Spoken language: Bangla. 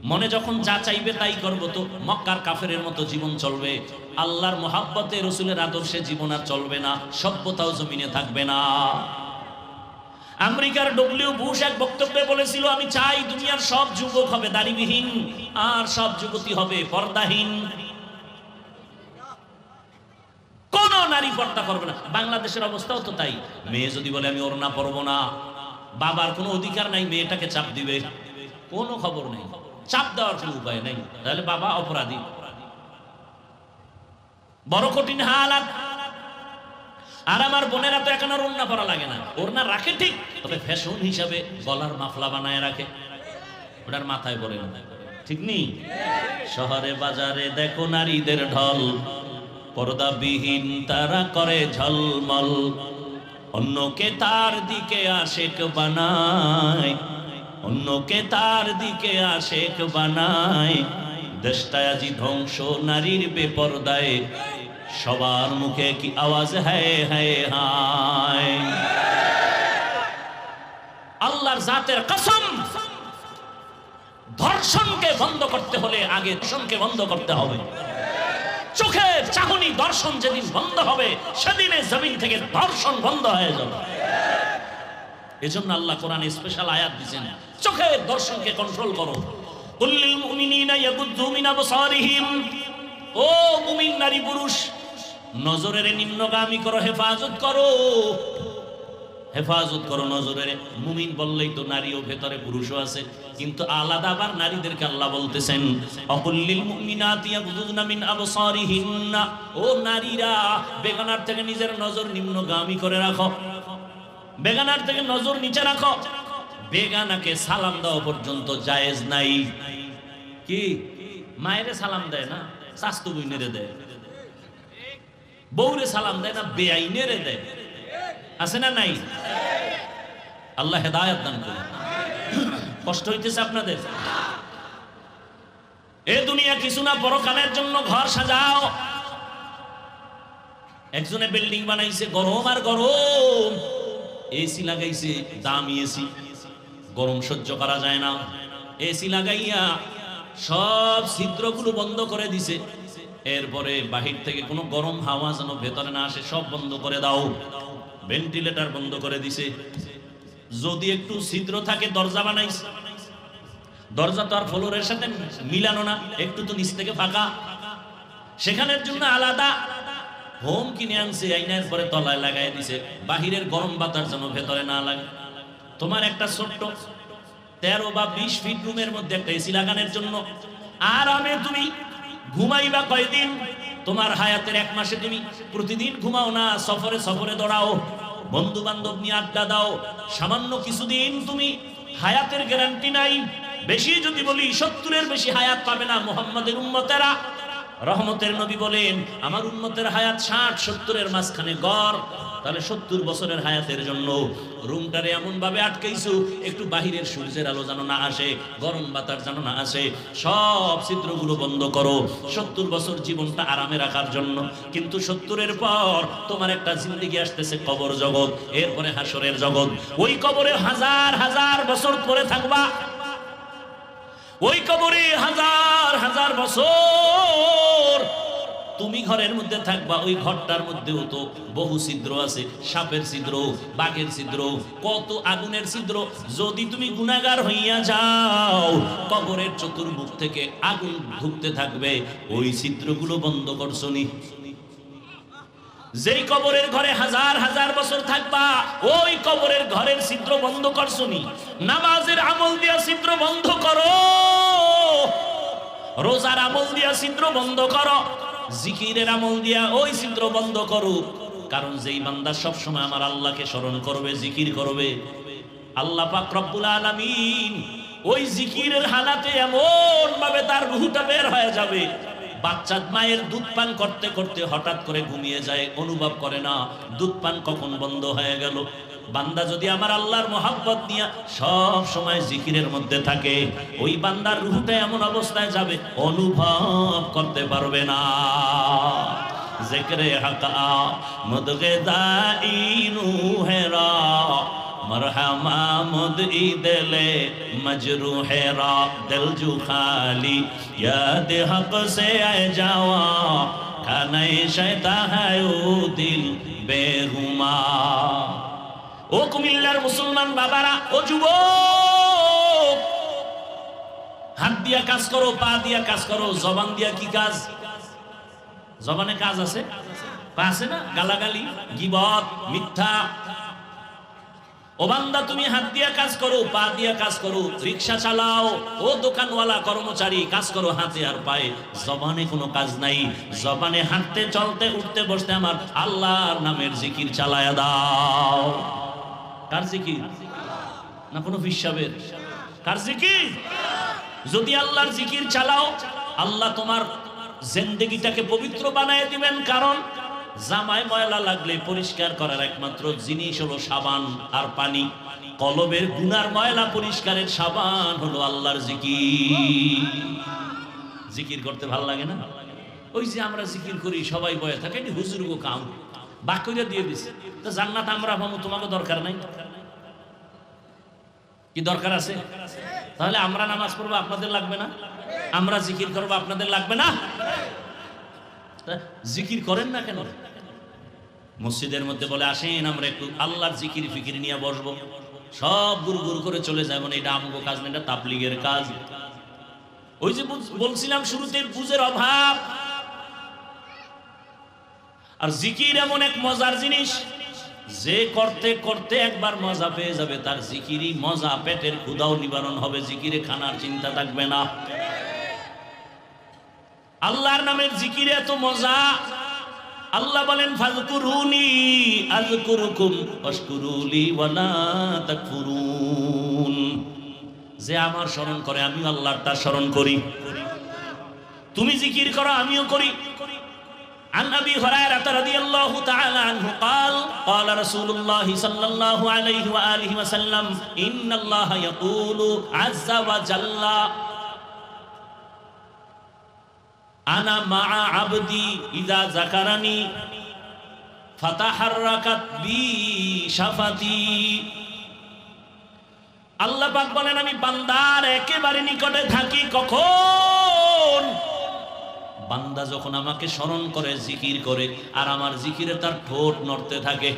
মনে যখন যা চাইবে তাই করব, তো মক্কার কাফেরের মতো জীবন চলবে। আল্লাহর মহাব্বতে রসুলের আদর্শে জীবন আর চলবে না, সভ্যতাও জমিনে থাকবে না। আমেরিকার ডব্লিউ বুশ এক বক্তব্যে বলেছিল, আমি চাই দুনিয়ার সব যুবক হবে দাড়িবিহীন, আর সব যুবতী হবে পর্দাহীন। কোন নারী পর্দা করবে না। বাংলাদেশের অবস্থাও তো তাই। মেয়ে যদি বলে আমি ওড়না পরবো না, বাবার কোনো অধিকার নাই মেয়েটাকে চাপ দিবে, কোনো খবর নেই, চাপ দেওয়ার কোনো উপায় নেই, তাহলে বাবা অপরাধী। বড় কঠিন হালাত। আর আমার বোনেরা তো এখন আর ওড়না পরা লাগে না, ওড়না রাখে ঠিক, তবে ফ্যাশন হিসাবে গলার মাফলা বানায় রাখে, ওটার মাথায় পরে না, ঠিক নেই? শহরে বাজারে দেখো নারীদের ঢল, পর্দাবিহীন তারা করে ঝলমল, অন্যকে তার দিকে আশেক বানায়, অন্যকে তার দিকে আশেক বানায়। দেশটায় আজি ধ্বংস নারীর বেপরদায়, সবার মুখে কি আওয়াজ হায় হায় হায়। আল্লাহর জাতের কসম, ধর্ষণকে বন্ধ করতে হলে আগে ধর্ষণকে বন্ধ করতে হবে। চোখের চাহনি দর্শন যেদিন বন্ধ হবে, সেদিনে জমিন থেকে ধর্ষণ বন্ধ হয়ে যাবে। এজন্য আল্লাহ কোরআনে স্পেশাল আয়াত দিয়েছেন, চোখের দর্শনকে কন্ট্রোল করো। কুল্লিল মুমিনিনা ইয়াগুদ্দু মিন আবসারিহিম, ও মুমিন নারী পুরুষ, নজরের নিম্নগামী করো, হেফাজত করো, হেফাজত করো নজরের। মুমিন বললেই তো নারীও ভেতরে পুরুষও আছে, কিন্তু আলাদা আবার নারীদেরকে আল্লাহ বলতেছেন অকুল্লিল মুমিনাতি ইয়াগুযুনা মিন আবসারিহিন্না, ও নারীরা বেগানার থেকে নিজের নজর নিম্নগামী করে রাখো, বেগানার থেকে নজর নিচে রাখো। বেগানাকে সালাম দেওয়া পর্যন্ত জায়েজ নাই। কি মায়েরে সালাম দেয় না, শাস্তু বইনেরে দেয়, বউরে সালাম দেয় না, বেআইনেরে দেয়, আছে না নাই? আল্লাহ হেদায়েত দান করুন। কষ্ট হইতেছে আপনাদের? এ দুনিয়া কিছু না, পরকালের জন্য ঘর সাজাও। একজনে বিল্ডিং বানাইছে, গরম আর গরম, এসি লাগাইছে, দামি এসি, গরম সহ্য করা যায় না, এসি লাগাইয়া সব ছিদ্রগুলো বন্ধ করে দিছে। এরপরে বাহির থেকে কোনো গরম হাওয়া যেন ভেতরে না আসে, সব বন্ধ করে দাও। ভেন্টিলেটর বন্ধ করে দিছে। যদি একটু ছিদ্র থাকে দরজা বানাইছে, দরজা তো আর ফ্লোরের সাথে মিলানো না, একটু তো নিচ থেকে ফাঁকা, সেখানের জন্য আলাদা হোম কিনে আনছে, আইনার পরে তলায় লাগাই দিছে, বাহিরের গরম বাতাস যেন ভেতরে না লাগে। তোমার একটা ছোট্ট 13 বা 20 ফিট রুমের মধ্যে একটা এসি লাগানোর জন্য আরামে তুমি ঘুমাইবা কয়দিন? তোমার হায়াতের 1 মাসে তুমি প্রতিদিন ঘুমাও না, সফরে সফরে দৌড়াও, বন্ধু বান্ধব নিয়ে আড্ডা দাও, সামান্য কিছুদিন তুমি হায়াতের গ্যারান্টি নাই। বেশি যদি বলি 70-এর বেশি হায়াত পাবে না মুহাম্মাদের উম্মতেরা। রহমতের নবী বলেন আমার উম্মতের হায়াত 60-70-এর মাঝখানে গড়। তাহলে 70 বছরের হায়াতের জন্য রুমটারে এমন ভাবে আটকাইছো, একটু বাহিরের সূর্যের আলো যেন না আসে, গরম বাতাস যেন না আসে, সব ছিদ্রগুলো বন্ধ করো 70 বছর জীবনটা আরামে রাখার জন্য। কিন্তু 70-এর পর তোমার একটা জিন্দেগি আসতেছে, কবর জগৎ, এরপরে হাসরের জগৎ। ওই কবরে হাজার হাজার বছর পরে থাকবা, ওই কবরে হাজার হাজার বছর তুমি ঘরের মধ্যে থাকবা। ওই ঘরটার মধ্যেও তো বহু ছিদ্র আছে, সাপের ছিদ্র, বাঘের ছিদ্র, কত আগুনের ছিদ্র। যদি তুমি গুনাহগার হইয়া যাও, কবরের চতুর্মুখ থেকে আগুন ঢুকতে থাকবে। ওই ছিদ্রগুলো বন্ধ করছো নি? যেই কবরের ঘরে হাজার হাজার বছর থাকবা, ওই কবরের ঘরের ছিদ্র বন্ধ করছো নি? নামাজের আমল দিয়া ছিদ্র বন্ধ করো, রোজার আমল দিয়া ছিদ্র বন্ধ করো, জিকিরের আমল দিয়া ওই ছিদ্র বন্ধ করো। কারণ যেই বান্দা সব সময় আমার আল্লাহকে স্মরণ করবে, জিকির করবে, আল্লাহ পাক রব্বুল আলামিন ওই জিকিরের হালাতে এমন ভাবে তার রূহটা বের হয়ে যাবে। বাচ্চা মায়ের দুধ পান করতে করতে হঠাৎ করে ঘুমিয়ে যায়, অনুভব করে না দুধ পান কখন বন্ধ হয়ে গেল। বান্দা যদি আমার আল্লাহর মহব্বত নিয়ে সব সময় জিকিরের মধ্যে থাকে, ওই বান্দার রূহটা এমন অবস্থায় যাবে অনুভব করতে পারবে না। জিকরে হাকা মদগে দাইনু হেরা मरहमा मुद दिले मजरूह रा दिल जु खाली याद हक से आए जावा खाने शैता है ओ दिल बेरुमा। ও কুমিল্লার মুসলমান বাবারা, ও যুবক, হাত দিয়া কাজ করো, পা দিয়া কাজ করো, জবান দিয়া কি কাজ? জবানে কাজ আছে, পা আছে না? গালাগালি, গীবত, মিথ্যা। ও বান্দা, তুমি হাত দিয়া কাজ করো, পা দিয়া কাজ করো, রিকশা চালাও, ও দোকানওয়ালা কর্মচারী কাজ করো হাতে আর পায়ে। জবানে কোনো কাজ নাই। জবানে হাঁটতে চলতে উঠতে বসতে আমার আল্লাহর নামের জিকির চালায়া দাও। কার জিকির? না কোনো হিসাবের? কার জিকির? যদি আল্লাহর জিকির চালাও, আল্লাহ তোমার জিন্দেগিটাকে পবিত্র বানায় দিবেন। কারণ জামায় ময়লা লাগলে পরিষ্কার করার একমাত্র জিনিস হলো সাবান আর পানি। কলবের গুনার ময়লা পরিষ্কারের সাবান হলো আল্লাহর জিকির। জিকির করতে ভালো লাগে না? ওই যে আমরা জিকির করি, সবাই বয়ে থাকে, এটি হুজুরগো কাম, বাক্যটা দিয়ে দিছে, তো জান্নাত আমরা পাবো, তোমাকে দরকার নাই। কি দরকার আছে? তাহলে আমরা নামাজ পড়বো, আপনাদের লাগবে না? আমরা জিকির করবো, আপনাদের লাগবে না? জিকির করেন না কেন? মসজিদের মধ্যে বলে আসেন আমরা একটু আল্লাহর জিকির ফিকির নিয়ে বসবো, সব গুরু গুরু করে চলে যায়, মানে এটা আমগো কাজ না, এটা তাবলীগের কাজ। ওই যে বলছিলাম শুরুতে, বুঝের অভাব। আর জিকির এমন এক মজার জিনিস, যে করতে করতে একবার মজা পেয়ে যাবে, তার জিকিরই মজা, পেটের ক্ষুধাও নিবারণ হবে, জিকিরে খানার চিন্তা থাকবে না। আল্লাহর নামের জিকিরে এত মজা। আল্লাহ বলেন ফাযকুরুনি আযকুরুকুম ওয়াশকুরুলি ওয়ালা তাকফুরুন। যে আমার স্মরণ করে আমি আল্লাহর তার স্মরণ করি। তুমি জিকির করো, আমিও করি। عن أبي هريرة رضي الله تعالى عنه قال قال رسول الله صلى الله عليه وآله وسلم إن الله يقول عز وجل أنا مع عبدي إذا ذكرني فتحركت بي شفتي। আল্লাহ পাক বলেন, আমি বান্দার একেবারে নিকটে থাকি কখন? বান্দা যখন আমাকে স্মরণ করে, জিকির করে, আর আমার জিকিরে তার ঠোঁট নড়তে থাকে।